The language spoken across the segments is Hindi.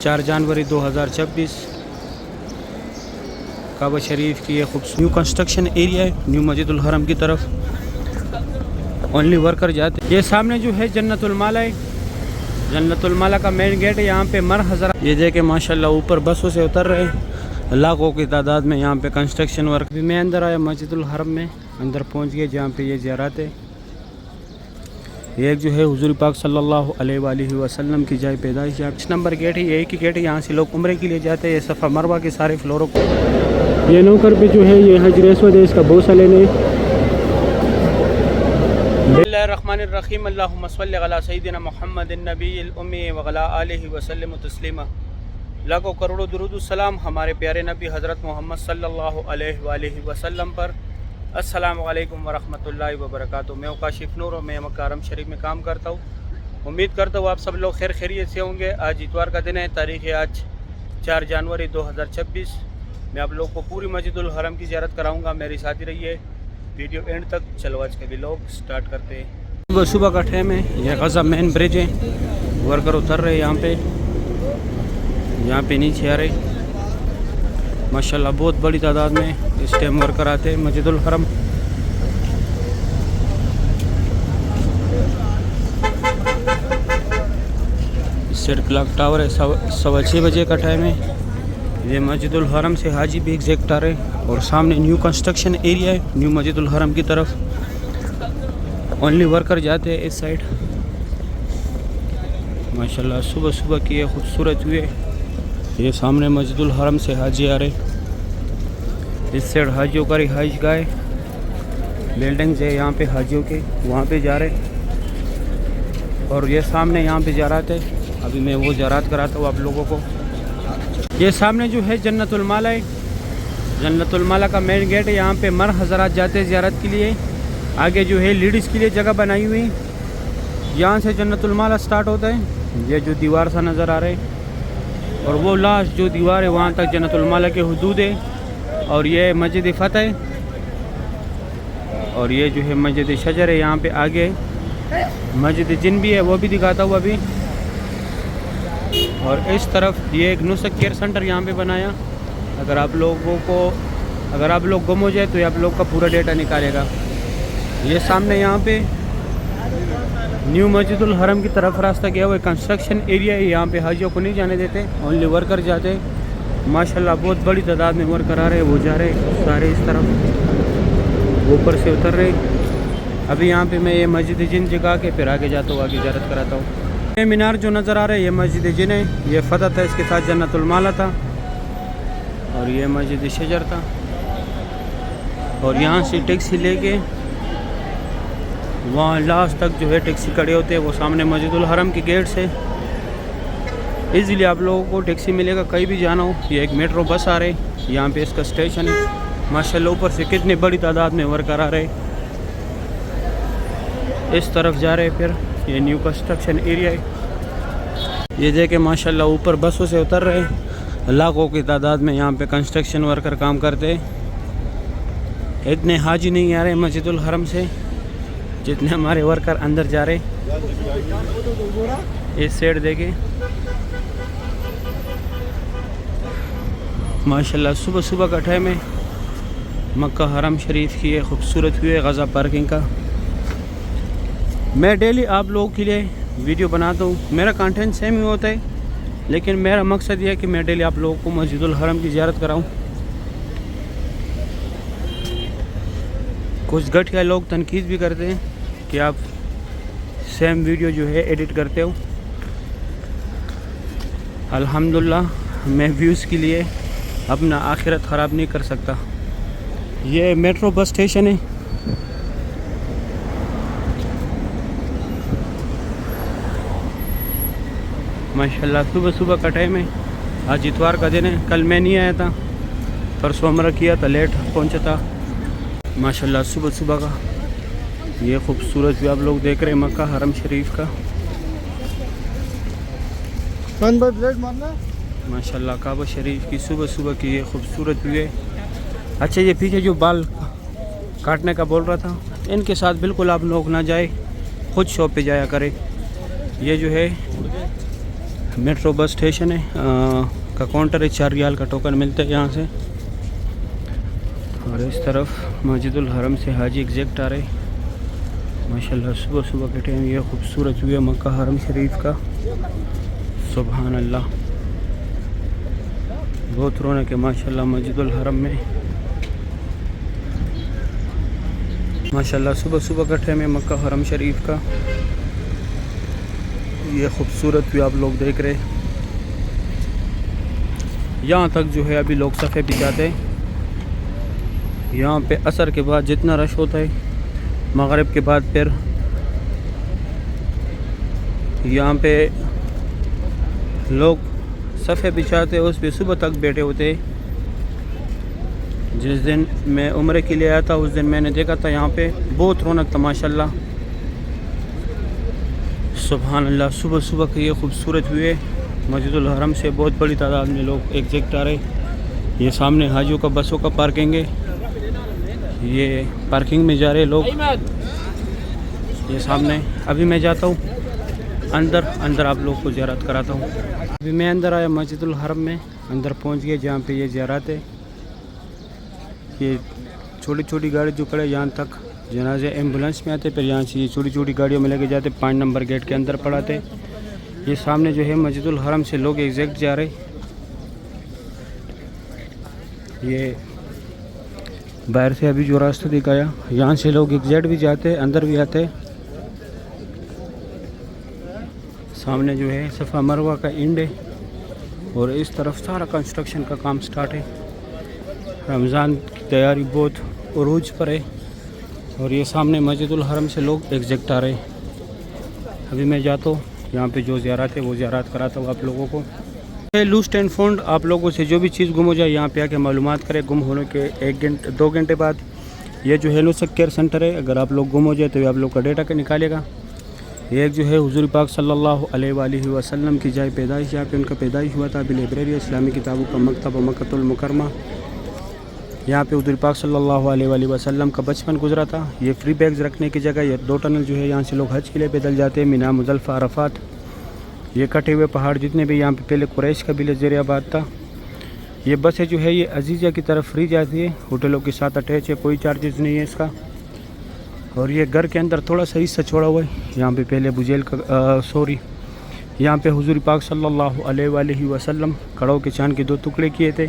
4 जनवरी 2026 काबा शरीफ की ये खूबसूरत न्यू कंस्ट्रक्शन एरिया है। न्यू मस्जिदुल हरम की तरफ ओनली वर्कर जाते। ये सामने जो है जन्नतुल माला है। जन्नतुल माला का मेन गेट है। यहाँ पे मर हज़रा ये देखे माशाल्लाह ऊपर बसों से उतर रहे हैं लाखों की तादाद में। यहाँ पे कंस्ट्रक्शन वर्क। अभी मैं अंदर आया मस्जिदुल हरम में, अंदर पहुँच गए जहाँ पे ये ज़ियारत है। ये एक जो है हुजूर पाक सल्लल्लाहु अलैहि वसल्लम की जाए पैदाइश है। 6 नंबर गेट है, ये एक ही गेट है। यहाँ से लोग उम्रे के लिए जाते हैं। ये सफ़ा मरवा के सारे फ्लोरों को ये नौकर पे जो है ये हजर अस्वद है, इसका बोसा लेने। बिस्मिल्लाहिर्रहमानिर्रहीम अल्लाहुम्मा सल्लि अला सय्यिदिना मुहम्मदिन नबिय्यिल उम्मी व अला आलिहि व सल्लिम तस्लीमा। लाखों करोड़ों दुरूद सलाम हमारे प्यारे नबी हज़रत मोहम्मद सल्लल्लाहु अलैहि वसल्लम पर। अस्सलामु अलैकुम व रहमतुल्लाहि व बरकातुहू। मैं काशिफ नूर और मैं मक्का हरम शरीफ में काम करता हूँ। उम्मीद करता हूँ आप सब लोग खैर खैरियत से होंगे। आज इतवार का दिन है, तारीख़ है आज 4 जनवरी 2026। मैं आप लोग को पूरी मस्जिदुल हरम की ज़ियारत कराऊंगा। मेरी साथी रहिए वीडियो एंड तक। चलो आज के व्लॉग स्टार्ट करते हैं। सुबह सुबह का टाइम है। यह गज़ा मेन ब्रिज है। वर्कर उतर रहे यहाँ पे नीचे आ रहे माशाल्लाह। बहुत बड़ी तादाद में इस टाइम वर्कर आते हैं मस्जिदुल हरम। सेट क्लॉक टावर है। 6:15 बजे का टाइम है। ये मस्जिदुल हरम से हाजी भी एग्जैक्ट आ रहे और सामने न्यू कंस्ट्रक्शन एरिया है। न्यू मस्जिदुल हरम की तरफ ओनली वर्कर जाते हैं इस साइड माशाल्लाह। सुबह सुबह की ये खूबसूरत हुए। ये सामने मस्जिदुल हरम से हाजी आ रहे। इस साइड हाजियों का रिहाइश गाह है। बिल्डिंग्स है यहाँ पे हाजियों के, वहाँ पे जा रहे। और ये सामने यहाँ पे ज़ियारत है। अभी मैं वो ज़ियारत कराता हूँ आप लोगों को। ये सामने जो है जन्नतुल माला है। जन्नतुल माला का मेन गेट है। यहाँ पे मर हज़रात जाते हैं ज़ियारत के लिए। आगे जो है लेडीज़ के लिए जगह बनाई हुई। यहाँ से जन्नतुल माला स्टार्ट होता है। ये जो दीवार सा नज़र आ रहा है और वो लास्ट जो दीवार है वहाँ तक जन्नतुल माला के हुदूद है। और ये मस्जिद फतह है और ये जो है मस्जिद शजर है। यहाँ पे आगे मस्जिद जिन भी है, वो भी दिखाता हूँ अभी। और इस तरफ ये एक नुसक केयर सेंटर यहाँ पे बनाया। अगर आप लोग गुम हो जाए तो ये आप लोग का पूरा डेटा निकालेगा। ये सामने यहाँ पे न्यू मस्जिदुल हरम की तरफ रास्ता गया हुआ कंस्ट्रक्शन एरिया है। यहाँ पे हाजियों को नहीं जाने देते, ओनली वर्कर जाते। माशाल्लाह बहुत बड़ी तादाद में वर्कर आ रहे, वो जा रहे सारे इस तरफ ऊपर से उतर रहे। अभी यहाँ पे मैं ये मस्जिद जिन जगह के फिर आगे जाता हूँ, आगे ज़ियारत कराता हूँ। ये मीनार जो नज़र आ रहा है ये मस्जिद जिन है। ये फतह था, इसके साथ जन्नतुल माला था और ये मस्जिद शजर था। और यहाँ से टैक्सी लेके वहाँ लास्ट तक जो है टैक्सी खड़े होते हैं। वो सामने मस्जिदुल हरम के गेट से इजीली आप लोगों को टैक्सी मिलेगा कहीं भी जाना हो। ये एक मेट्रो बस आ रही है। यहाँ पे इसका स्टेशन है माशाल्लाह। ऊपर से कितनी बड़ी तादाद में वर्कर आ रहे इस तरफ जा रहे। फिर ये न्यू कंस्ट्रक्शन एरिया है। ये देखे माशाल्लाह ऊपर बसों से उतर रहे लाखों की तादाद में। यहाँ पे कंस्ट्रक्शन वर्कर काम करते। इतने हाजी नहीं आ रहे मस्जिदुल हरम से जितने हमारे वर्कर अंदर जा रहे। इस साइड देखे माशाल्लाह। सुबह सुबह का टाइम है। मक्का हरम शरीफ की ये खूबसूरत हुई है गज़ा पार्किंग का। मैं डेली आप लोगों के लिए वीडियो बनाता हूँ। मेरा कंटेंट सेम ही होता है, लेकिन मेरा मकसद ये है कि मैं डेली आप लोगों को मस्जिदुल हरम की ज़ियारत कराऊँ। कुछ घटिया लोग तनकीद भी करते हैं कि आप सेम वीडियो जो है एडिट करते हो। अल्हम्दुलिल्लाह मैं व्यूज़ के लिए अपना आखिरत ख़राब नहीं कर सकता। ये मेट्रो बस स्टेशन है। माशाल्लाह सुबह सुबह का टाइम है। आज इतवार का दिन है। कल मैं नहीं आया था, परसों उम्रा किया था, लेट पहुंचा था। माशाल्लाह सुबह सुबह का ये खूबसूरत भी आप लोग देख रहे हैं मक्का हरम शरीफ का। माशाल्लाह काबा शरीफ की सुबह सुबह की ये खूबसूरत भी है। अच्छा ये पीछे जो बाल काटने का बोल रहा था, इनके साथ बिल्कुल आप लोग ना जाए, खुद शॉप पे जाया करें। ये जो है मेट्रो बस स्टेशन है का काउंटर है, 4 रियाल का टोकन मिलता है यहाँ से। और इस तरफ मस्जिदुल हरम से हाजी एग्जैक्ट आ रहे माशाल्लाह। सुबह सुबह के टाइम ये खूबसूरत व्यू है मक्का हरम शरीफ का। सुभान अल्लाह, बहुत रौनक है माशाल्लाह मस्जिदुल हरम में माशाल्लाह। सुबह सुबह का टाइम है मक्का हरम शरीफ का। ये खूबसूरत व्यू आप लोग देख रहे हैं। यहाँ तक जो है अभी लोग सफ़े बिछाते हैं। यहाँ पे असर के बाद जितना रश होता है, मगरिब के बाद फिर यहाँ पे लोग सफ़े बिछाते हैं, उस पर सुबह तक बैठे होते हैं। जिस दिन मैं उम्रे के लिए आया था उस दिन मैंने देखा था यहाँ पे बहुत रौनक था माशाल्लाह। सुभान अल्लाह, सुबह सुबह के ये खूबसूरत हुए मस्जिदुल हरम से बहुत बड़ी तादाद में लोग एग्जैक्ट आ रहे। ये सामने हाजियों का बसों का पार्किंग है, ये पार्किंग में जा रहे लोग। ये सामने अभी मैं जाता हूँ अंदर आप लोग को ज़ियारत कराता हूँ। अभी मैं अंदर आया मस्जिदुल हरम में, अंदर पहुँच गए जहाँ पे ये ज़ियारत है। ये छोटी छोटी गाड़ी जो खड़े यहाँ तक जनाजे एम्बुलेंस में आते, फिर यहाँ से ये छोटी छोटी गाड़ियों में लेके जाते, 5 नंबर गेट के अंदर पड़ाते। ये सामने जो है मस्जिदुल हरम से लोग एग्जैक्ट जा रहे। ये बाहर से अभी जो रास्ता दिखाया, यहाँ से लोग एग्जैक्ट भी जाते, अंदर भी आते। सामने जो है सफ़ा मरवा का एंड है और इस तरफ सारा कंस्ट्रक्शन का काम स्टार्ट है। रमज़ान की तैयारी बहुत उरूज पर है और ये सामने मस्जिदुल हरम से लोग एग्जैक्ट आ रहे हैं। अभी मैं जाता हूँ यहाँ पे जो ज़ियारत है वो ज़ियारत कराता हूँ आप लोगों को। लूस्ट एंड फाउंड, आप लोगों से जो भी चीज़ गुम हो जाए यहाँ पे आके मालूमात करें। गुम होने के 1 घंटे 2 घंटे बाद ये जो है नुसक केयर सेंटर है, अगर आप लोग गुम हो जाए तो आप लोग का डेटा के निकालेगा। ये एक जो है हुजूर पाक सल्लल्लाहु अलैहि वसल्लम की जाए पैदाइश, यहाँ पे उनका पैदाइश हुआ था। अभी लाइब्रेरी इस्लामी किताबों का मकतब मक्कतुल मुकरमा, यहाँ पे हुजूर पाक सल्लल्लाहु अलैहि वसल्लम का बचपन गुजरा था। ये फ्री बैग्स रखने की जगह, ये 2 टनल जो है यहाँ से लोग हज के लिए पैदल जाते हैं। मिना मुज़ल्फ़ा अरफात, ये कटे हुए पहाड़ जितने भी यहाँ पे पहले कुरैश कबीले ज़ेर आबाद था। ये बसें जो है ये अजीज़ा की तरफ फ्री जाती है, होटलों के साथ अटैच है, कोई चार्जेस नहीं है इसका। और ये घर के अंदर थोड़ा सा हिस्सा छोड़ा हुआ है, यहाँ पे पहले बुझेल का यहाँ पे हुजूर पाक सल्लल्लाहु अलैहि वसल्लम कड़ों के चांद के 2 टुकड़े किए थे।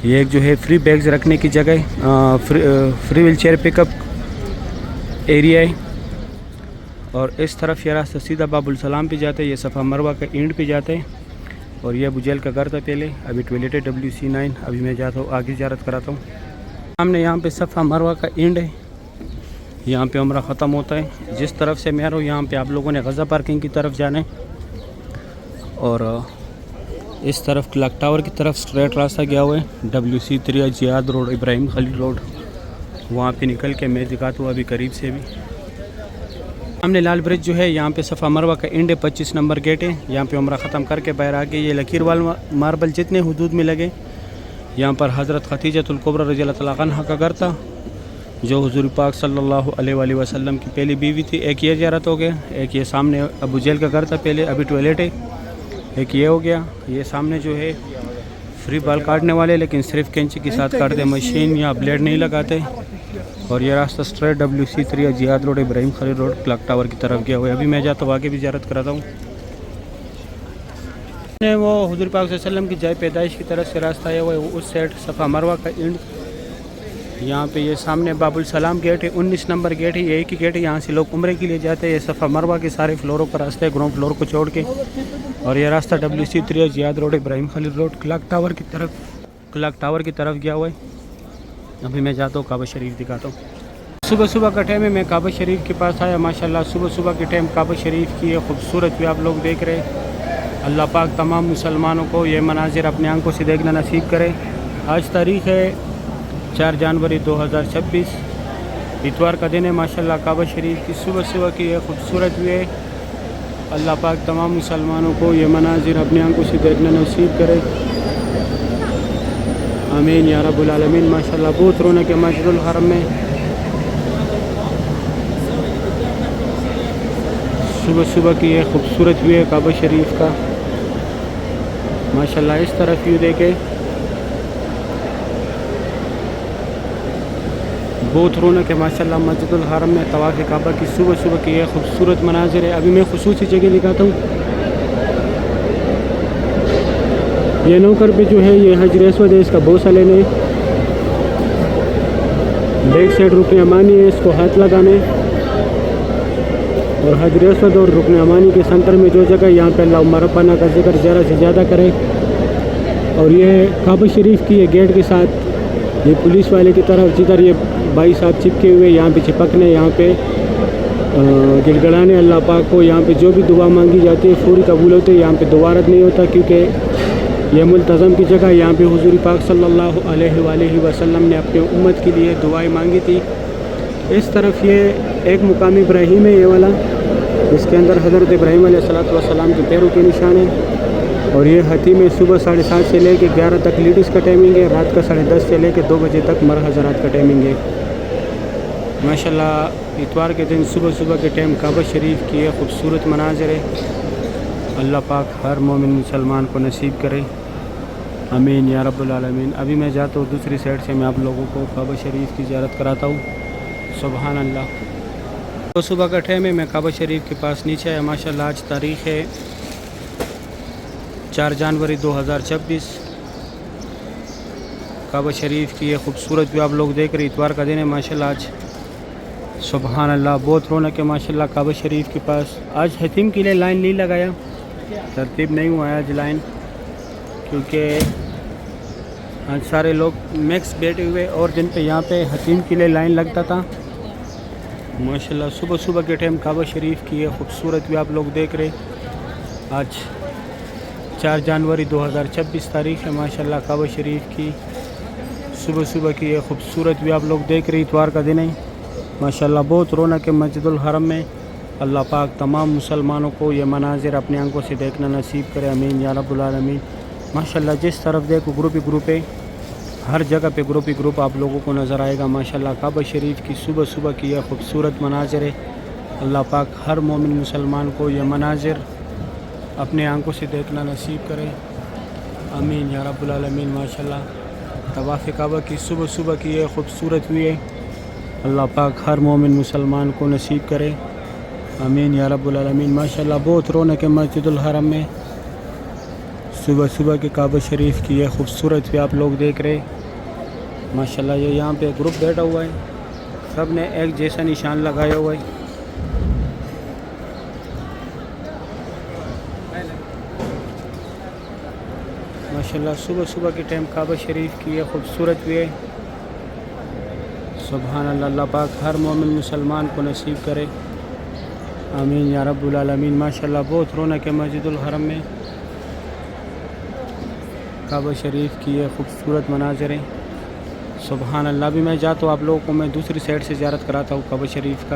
ये एक जो है फ्री बैग्स रखने की जगह है, free wheel chair pickup area है। और इस तरफ ये रास्ता सीधा बाबुल सलाम पे जाता है, ये सफ़ा मरवा का एंड पे जाता है। और ये बुझेल का घर था पहले, अभी टॉयलेट है WC9। अभी मैं जाता हूँ आगे ज़ियारत कराता हूँ। सामने यहाँ पे सफ़ा मरवा का एंड है, यहाँ पे उम्रा ख़त्म होता है। जिस तरफ से मैं आ रहा हूँ यहाँ पे आप लोगों ने गज़ा पार्किंग की तरफ जाना है और इस तरफ क्लॉक टावर की तरफ स्ट्रेट रास्ता गया हुआ है। WC3 Ziyad road, Ibrahim Khalil road, वहाँ पे निकल के मैं दिखाता हूँ अभी करीब से भी। सामने लाल ब्रिज जो है यहाँ पे सफ़ा मरवा का एंड है, 25 नंबर गेट है। यहाँ पे उम्रा ख़त्म करके बाहर आके ये लकीरवाल मार्बल जितने हुदूद में लगे, यहाँ पर हज़रत खदीजतुल कुबरा रज़ियल्लाहु तआला अन्हा का घर था, जो हुजूर पाक सल्लल्लाहु अलैहि वसल्लम की पहली बीवी थी। एक ये ज़ियारत हो गया, एक ये सामने अबू जेल का घर था पहले, अभी टॉयलेट है। एक ये हो गया। ये सामने जो है फ्री बाल काटने वाले, लेकिन सिर्फ कैंची के साथ काटते, मशीन या ब्लेड नहीं लगाते। और ये रास्ता straight WC3 Ziyad road, Ibrahim Khalil road, clock tower की तरफ गया हुआ है। अभी मैं जाता हूँ आगे भी ज़ियारत कराता हूँ। वो हुजूर पाक सल्लल्लाहु अलैहि वसल्लम की जाए पैदाइश की तरफ से रास्ता आया हुआ है, उस साइड सफ़ा मरवा का एंड। यहाँ पे ये सामने बाबुल सलाम गेट है, 19 नंबर गेट है, ये एक ही गेट है, यहाँ से लोग उम्रे के लिए जाते हैं। ये सफ़ा मरवा के सारे फ्लोरों का रास्ता है, ग्राउंड फ्लोर को छोड़ के। और ये रास्ता WC3 Ziyad road, Ibrahim Khalil road, clock tower की तरफ गया हुआ है। अभी मैं जाता हूँ काबा शरीफ दिखाता हूँ। सुबह सुबह का टाइम है, मैं काबा शरीफ के पास आया। माशाल्लाह सुबह सुबह के टाइम काबा शरीफ की ये खूबसूरत भी आप लोग देख रहे हैं। अल्लाह पाक तमाम मुसलमानों को ये मनाजिर अपनी आंखों से देखना नसीब करे। आज तारीख़ है 4 जनवरी 2026, इतवार का दिन है। माशाल्लाह काबा शरीफ की सुबह सुबह की ये खूबसूरत भी है। अल्लाह पाक तमाम मुसलमानों को ये मनाजिर अपनी आंखों से देखना नसीब करे, आमीन या रब्बुल आलमीन। माशाल्लाह बहुत रौनक है मस्जिदुल हरम में। सुबह सुबह की ये खूबसूरत भी है काबा शरीफ का। माशाल्लाह। इस तरफ व्यू देखे बहुत रौनक है माशाल्लाह। मस्जिदुल हरम में तवाफ़ काबा की सुबह सुबह की ये खूबसूरत मनाजिर है। अभी मैं खुसूसी जगह दिखाता हूँ। ये नौकर पे जो है ये हजर अस्वद है, इसका बोसा लेने, बैक साइड रुकन अमानी है, इसको हाथ लगाने। और हजर अस्वद और रुकन अमानी के सेंटर में जो जगह यहाँ पे अल्लाह मरब्बाना का जिक्र ज़्यादा से ज़्यादा करे। और ये काबा शरीफ की ये गेट के साथ ये पुलिस वाले की तरफ जिधर ये भाई साहब चिपके हुए यहाँ पे चिपकने, यहाँ पे गिड़गड़ाने अल्लाह पाक को। यहाँ पे जो भी दुआ मांगी जाती है पूरी कबूल होती है। यहाँ पे दोबारा नहीं होता क्योंकि ये मुल्तज़म की जगह। यहाँ पे हुज़ूर पाक सल्लल्लाहु अलैहि वसल्लम ने अपने उम्मत के लिए दुआएं मांगी थी। इस तरफ ये एक मुकाम इब्राहीम है ये वाला, इसके अंदर हज़रत इब्राहीम अलैहिस्सलाम के पैरों के निशान हैं। और ये हतीम में सुबह 7:30 से लेकर 11 तक लेडीज़ का टाइमिंग है, रात का 10:30 से लेकर 2 बजे तक मर्द हज़रात का टाइमिंग है माशाल्लाह। इतवार के दिन सुबह सुबह के टाइम काबा शरीफ की ये खूबसूरत मनाज़र है। अल्लाह पाक हर मोमिन मुसलमान को नसीब करे, आमीन या रब्बुल आलमीन। अभी मैं जाता हूँ दूसरी साइड से, मैं आप लोगों को काबा शरीफ की ज़ियारत कराता हूँ। सुभान अल्लाह। तो सुबह का टाइम है, मैं काबा शरीफ के पास नीचे आया माशाल्लाह। आज तारीख़ है 4 जनवरी 2026। काबा शरीफ की ये खूबसूरत भी आप लोग देख रहे, इतवार का दिन है माशाल्लाह आज। सुभान अल्लाह, बहुत रौनक है माशाल्लाह काबा शरीफ के पास। आज हतीम के लिए लाइन नहीं लगाया, तरतीब नहीं हुआ आज लाइन, क्योंकि आज सारे लोग मैक्स बैठे हुए और दिन पे यहाँ पे हतीम के लिए लाइन लगता था माशाल्लाह। सुबह सुबह के टाइम काबा शरीफ की ये खूबसूरत भी आप लोग देख रहे। आज 4 जनवरी 2026 तारीख़ है माशाल्लाह। काबा शरीफ की सुबह सुबह की ये खूबसूरत भी आप लोग देख रहे, इतवार का दिन है माशाल्लाह। बहुत रौनक है मस्जिदुल हरम में। अल्लाह पाक तमाम मुसलमानों को ये मनाजिर अपनी आंखों से देखना नसीब करे, आमीन या रब्बुल आलमीन। माशाल्लाह जिस तरफ देखो ग्रुप ही ग्रुप है, हर जगह पे ग्रुप ही ग्रुप आप लोगों को नज़र आएगा माशाल्लाह। काबा शरीफ की सुबह सुबह की यह खूबसूरत मनाजिर है। अल्लाह पाक हर मोमिन मुसलमान को ये मनाजिर अपने आंखों से देखना नसीब करे, आमीन या रब्बुल आलमीन। माशाल्लाह तवाफ़ काबा की सुबह सुबह की ये खूबसूरत हुई है। अल्लाह पाक हर मोमिन मुसलमान को नसीब करे, आमीन या रब्बुल आलमीन। माशाल्लाह बहुत रौनक है मस्जिदुल हरम में। सुबह सुबह के काबा शरीफ की ये खूबसूरत भी आप लोग देख रहे माशाल्लाह। ये यहाँ पे ग्रुप बैठा हुआ है, सब ने एक जैसा निशान लगाया हुआ है। माशाल्लाह सुबह सुबह के टाइम काबा शरीफ की ये खूबसूरत भी है। सुभान अल्लाह, अल्लाह पाक हर मोमिन मुसलमान को नसीब करे, आमीन या रब्बुल आलमीन। माशाल्लाह बहुत रौनक है मस्जिदुल हरम में। काबा शरीफ की ये खूबसूरत मनाज़िर है। सुभान अल्लाह। अभी मैं जाता हूँ, आप लोगों को मैं दूसरी साइड से ज़ियारत कराता हूँ काबा शरीफ का।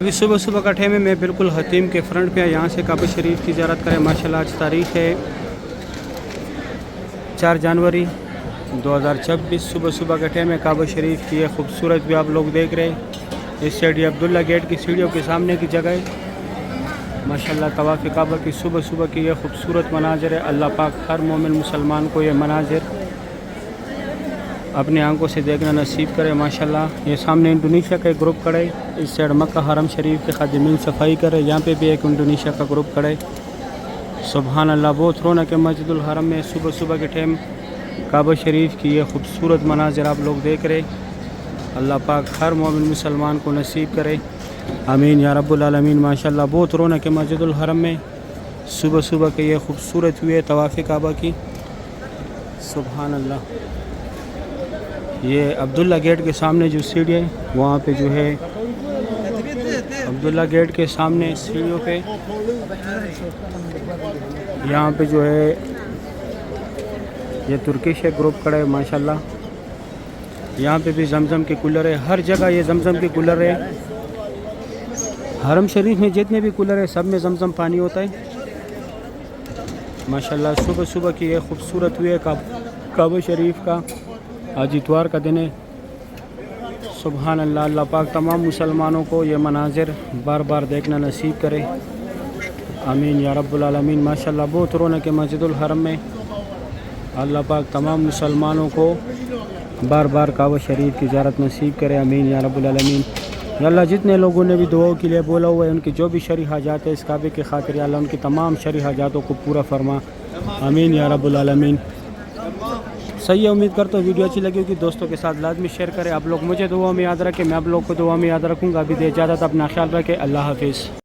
अभी सुबह सुबह का टाइम है, मैं बिल्कुल हतीम के फ्रंट पे यहाँ से काबा शरीफ की ज़ियारत करें माशाल्लाह। आज तारीख़ है 4 जनवरी 2026। सुबह सुबह का टाइम है। काबा शरीफ की ये खूबसूरत भी आप लोग देख रहे हैं। इस साइड ये अब्दुल्ला गेट की सीढ़ियों के सामने की जगह है माशाल्लाह। तवाफ़ काबा की सुबह सुबह की ये खूबसूरत मनाजिर है। अल्लाह पाक हर मोमिन मुसलमान को ये मनाजिर अपनी आंखों से देखना नसीब करे माशाल्लाह। ये सामने इंडोनेशिया का एक ग्रुप खड़ा है, इस साइड मक्का हरम शरीफ के खादिमीन सफाई करे, यहाँ पे भी एक इंडोनेशिया का ग्रुप खड़ा है। सुभान अल्लाह बहुत रौनक है मस्जिदुल हरम में। सुबह सुबह के टाइम काबा शरीफ की ये खूबसूरत मनाजिर आप लोग देख रहे। अल्लाह पाक हर मोमिन मुसलमान को नसीब करे, आमीन या रब्बुल आलमीन। माशाल्लाह बहुत रौनक है मस्जिदुल हरम में। सुबह सुबह के ये खूबसूरत हुए तवाफ़ काबा की। सुभान अल्लाह। ये अब्दुल्ला गेट के सामने जो सीढ़ी है, वहाँ पे जो है अब्दुल्ला गेट के सामने सीढ़ियों पे यहाँ पे जो है ये तुर्किश ग्रुप खड़ा है माशाल्लाह। यहाँ पे भी जमजम के कूलर है, हर जगह ये जमजम के कूलर है। हरम शरीफ में जितने भी कूलर है सब में जमजम पानी होता है माशाल्लाह। सुबह सुबह की ये खूबसूरत हुई है काबा शरीफ का। आज इतवार का दिन है। सुभान अल्लाह। अल्लाह पाक तमाम मुसलमानों को ये मनाजिर बार बार देखना नसीब करे, आमीन या रब्बुल आलमीन। माशाल्लाह बहुत रौनक है मस्जिदुल हरम में। अल्लाह पाक तमाम मुसलमानों को बार बार काबा शरीफ की ज़ियारत नसीब करे, आमीन या रब्बुल आलमीन। या अल्लाह जितने लोगों ने भी दुआओं के लिए बोला हुआ है, उनकी जो भी शरई हाजात है इस काबे के खातिर, या अल्लाह उनकी तमाम शरई हाजातों को पूरा फरमा, आमीन या रब्बुल आलमीन। सही है, उम्मीद करता हूँ वीडियो अच्छी लगी होगी, दोस्तों के साथ लाजमी शेयर करें। आप लोग मुझे दुआ में याद रखें, मैं आप लोग को दुआ में याद रखूँगा। अभी दे इजाज़त, अपना ख्याल रखें, अल्लाह हाफिज़।